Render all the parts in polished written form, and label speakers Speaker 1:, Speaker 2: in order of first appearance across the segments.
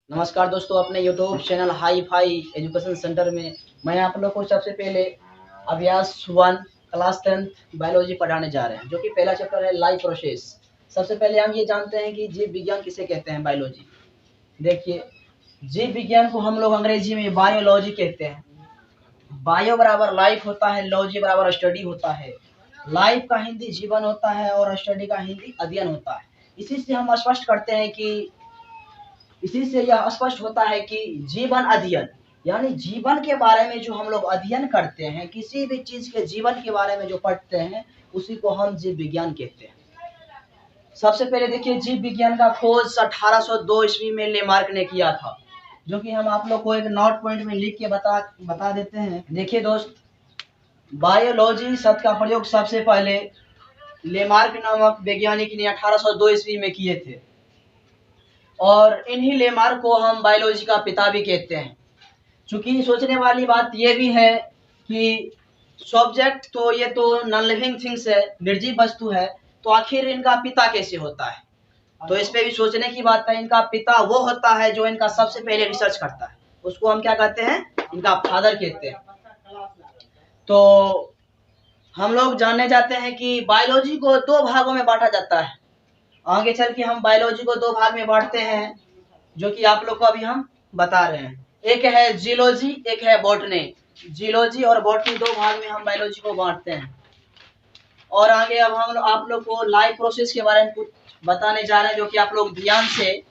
Speaker 1: नमस्कार दोस्तों, अपने YouTube channel hi fi education centre में मैं आप लोग को सबसे पहले अभ्यास 1 क्लास 10 बायोलॉजी पढ़ाने जा रहे हैं, जो कि पहला चैप्टर है लाइफ प्रोसेस। सबसे पहले हम ये जानते हैं कि जीव विज्ञान किसे कहते हैं। बायोलॉजी देखिए, जीव विज्ञान को हम लोग अंग्रेजी में बायोलॉजी कहते हैं। बायो बराबर लाइफ होता है, लॉजी बराबर स्टडी होता है। लाइफ का हिंदी जीवन होता है और स्टडी का हिंदी अध्ययन होता है। इसी से हम स्पष्ट करते हैं कि इसी से यह स्पष्ट होता है कि जीवन अध्ययन यानी जीवन के बारे में जो हम लोग अध्ययन करते हैं, किसी भी चीज के जीवन के बारे में जो पढ़ते हैं, उसी को हम जीव विज्ञान कहते हैं। सबसे पहले देखिए, जीव विज्ञान का खोज 1802 ईस्वी में लेमार्क ने किया था, जो कि हम आप लोग को एक नोट पॉइंट में लिख के बता देते हैं। देखिए दोस्त, बायोलॉजी शब्द का प्रयोग सबसे पहले लेमार्क नामक वैज्ञानिक ने 1802 ईस्वी में किए थे, और इन्हीं लेमार्क को हम बायोलॉजी का पिता भी कहते हैं। चूंकि सोचने वाली बात यह भी है कि सब्जेक्ट तो ये तो नॉन लिविंग थिंग्स है, निर्जीव वस्तु है, तो आखिर इनका पिता कैसे होता है? तो इस पे भी सोचने की बात है। इनका पिता वो होता है जो इनका सबसे पहले रिसर्च करता है, उसको हम क्या कहते हैं? इनका फादर कहते हैं। तो हम लोग जानने जाते हैं कि बायोलॉजी को 2 भागों में बांटा जाता है। आगे चल के हम बायोलॉजी को 2 भाग में बांटते हैं, जो कि आप लोग को अभी हम बता रहे हैं। एक है जियोलॉजी, एक है बॉटनी। जियोलॉजी और बॉटनी 2 भाग में हम बायोलॉजी को बांटते हैं। और आगे अब हम आप लोग को लाइफ प्रोसेस के बारे में कुछ बताने जा रहे हैं, जो कि आप लोग ध्यान से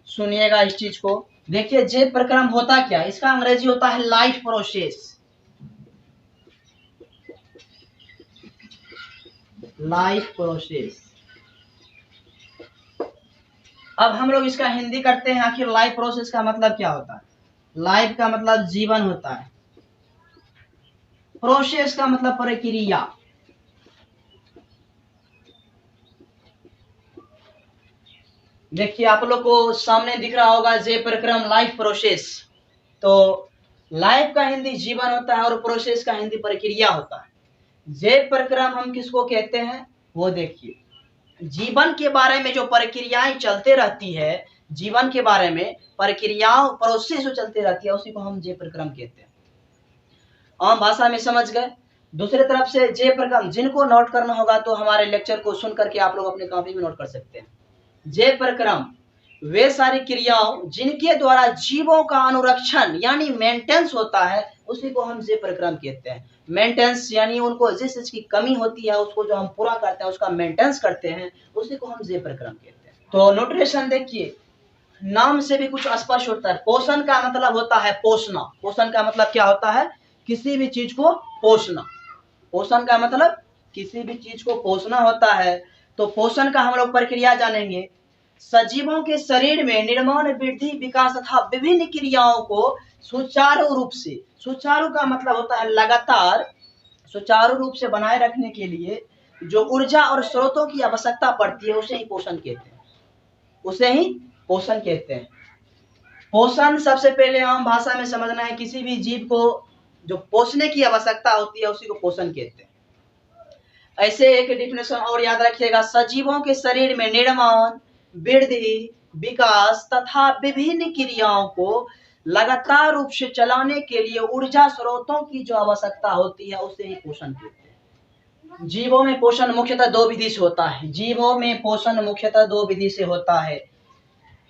Speaker 1: सुनिएगा इस चीज को। देखिए, जैव प्रक्रम होता क्या है? इसका अंग्रेजी होता है लाइफ प्रोसेस। Life process. अब हम लोग इसका हिंदी करते हैं। आखिर लाइफ प्रोसेस का मतलब क्या होता है? लाइफ का मतलब जीवन होता है, प्रोसेस का मतलब प्रक्रिया। देखिए, आप लोग को सामने दिख रहा होगा जैव प्रक्रम लाइफ प्रोसेस। तो लाइफ का हिंदी जीवन होता है और प्रोसेस का हिंदी प्रक्रिया होता है। जैव प्रक्रम हम किसको कहते हैं वो देखिए। जीवन के बारे में जो प्रक्रियाएं चलते रहती है, जीवन के बारे में प्रक्रियाओं प्रोसेस जो चलते रहती है, उसी को हम जैव प्रक्रम कहते हैं। आम भाषा में समझ गए। दूसरे तरफ से जैव प्रक्रम जिनको नोट करना होगा तो हमारे लेक्चर को सुन करके आप लोग अपने कॉपी में नोट कर सकते हैं। जैव प्रक्रम वे सारी क्रियाओं जिनके द्वारा जीवों का अनुरक्षण यानी मेंटेनेंस होता है, उसी को हम जैव प्रक्रम कहते हैं। मेंटेनेंस यानी उनको जिस चीज की कमी होती है उसको जो हम पूरा करते हैं, उसका मेंटेनेंस करते हैं, उसी को हम जैव प्रक्रम कहते हैं। तो न्यूट्रिशन देखिए, नाम से भी कुछ स्पष्ट होता है। पोषण का मतलब होता है पोषना। पोषण का मतलब क्या होता है? किसी भी चीज को पोषना। पोषण का मतलब किसी भी चीज को पोषना होता है। तो पोषण का हम लोग प्रक्रिया जानेंगे। सजीवों के शरीर में निर्माण, वृद्धि, विकास तथा विभिन्न क्रियाओं को सुचारू रूप से, सुचारू का मतलब होता है लगातार, सुचारू रूप से बनाए रखने के लिए जो ऊर्जा और स्रोतों की आवश्यकता पड़ती है, उसे ही पोषण कहते हैं। उसे ही पोषण कहते हैं। पोषण सबसे पहले आम भाषा में समझना है। किसी भी जीव को जो पोषने की आवश्यकता होती है, उसी को पोषण कहते हैं। ऐसे एक डिफिनेशन और याद रखिएगा, सजीवों के शरीर में निर्माण, वृद्धि, विकास तथा विभिन्न क्रियाओं को लगातार रूप से चलाने के लिए ऊर्जा स्रोतों की जो आवश्यकता होती है, उसे ही पोषण कहते हैं। जीवों में पोषण मुख्यतः 2 विधि से होता है। जीवों में पोषण मुख्यतः 2 विधि से होता है।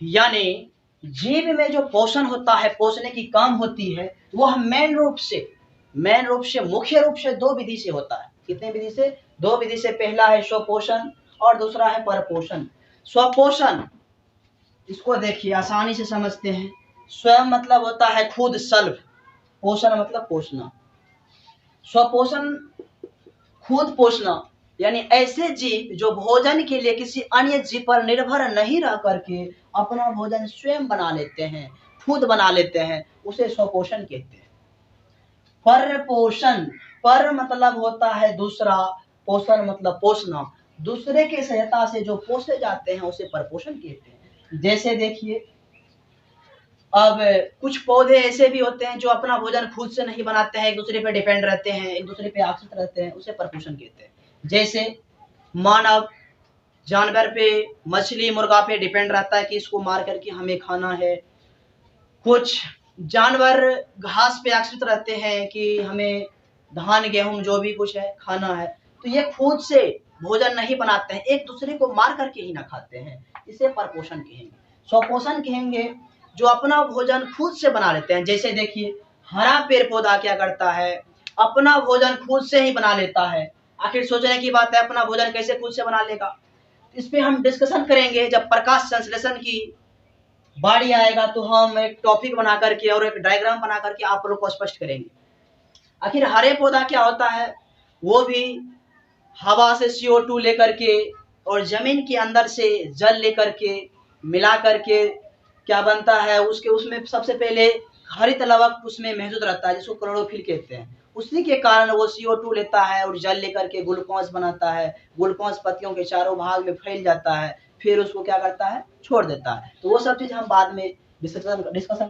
Speaker 1: यानी जीव में जो पोषण होता है, पोषणे की काम होती है, वह मेन रूप से मुख्य रूप से 2 विधि से होता है। कितने विधि से? 2 विधि से। पहला है स्वपोषण और दूसरा है परपोषण। स्वपोषण, इसको देखिए आसानी से समझते हैं। स्वयं मतलब होता है खुद, सेल्फ। पोषण मतलब पोषना। स्वपोषण खुद पोषना, यानी ऐसे जीव जो भोजन के लिए किसी अन्य जीव पर निर्भर नहीं रह करके अपना भोजन स्वयं बना लेते हैं, खुद बना लेते हैं, उसे स्वपोषण कहते हैं। परपोषण, पर मतलब होता है दूसरा, पोषण मतलब पोषना। दूसरे के सहायता से जो पोषे जाते हैं, उसे परपोषण कहते हैं। जैसे देखिए, अब कुछ पौधे ऐसे भी होते हैं जो अपना भोजन खुद से नहीं बनाते हैं, एक दूसरे पे डिपेंड रहते हैं, एक दूसरे पे आश्रित रहते हैं, उसे परपोषण कहते हैं। जैसे मानव जानवर पे, मछली, मुर्गा पे डिपेंड रहता है कि इसको मार करके हमें खाना है, कुछ जानवर घास पे आश्रित रहते हैं कि हमें धान गेहूं जो भी कुछ है खाना है, तो ये खुद से भोजन नहीं बनाते हैं, एक दूसरे को मार करके ही ना खाते हैं। इसे परपोषण कहेंगे। स्वपोषण कहेंगे, जो अपना भोजन खुद से बना लेते हैं। जैसे देखिए, हरा पेड़ पौधा क्या करता है, अपना भोजन खुद से ही बना लेता है। आखिर सोचने की बात है, अपना भोजन कैसे खुद से बना लेगा। इस पे हम डिस्कशन करेंगे। जब प्रकाश संश्लेषण की बारी आएगा तो हम एक टॉपिक बना करके और एक डायग्राम बना करके आप लोग को स्पष्ट करेंगे। आखिर हरे पौधा क्या होता है, वो भी हवा से CO2 लेकर के और जमीन के अंदर से जल लेकर के मिला करके क्या बनता है, उसके उसमें सबसे पहले हरित लवक उसमें मौजूद रहता है, जिसको क्लोरोफिल कहते हैं। उसी के कारण वो CO2 लेता है और जल लेकर के ग्लूकोज बनाता है। ग्लूकोज पत्तियों के चारों भाग में फैल जाता है, फिर उसको क्या करता है, छोड़ देता है। तो वो सब चीज हम बाद में डिस्कशन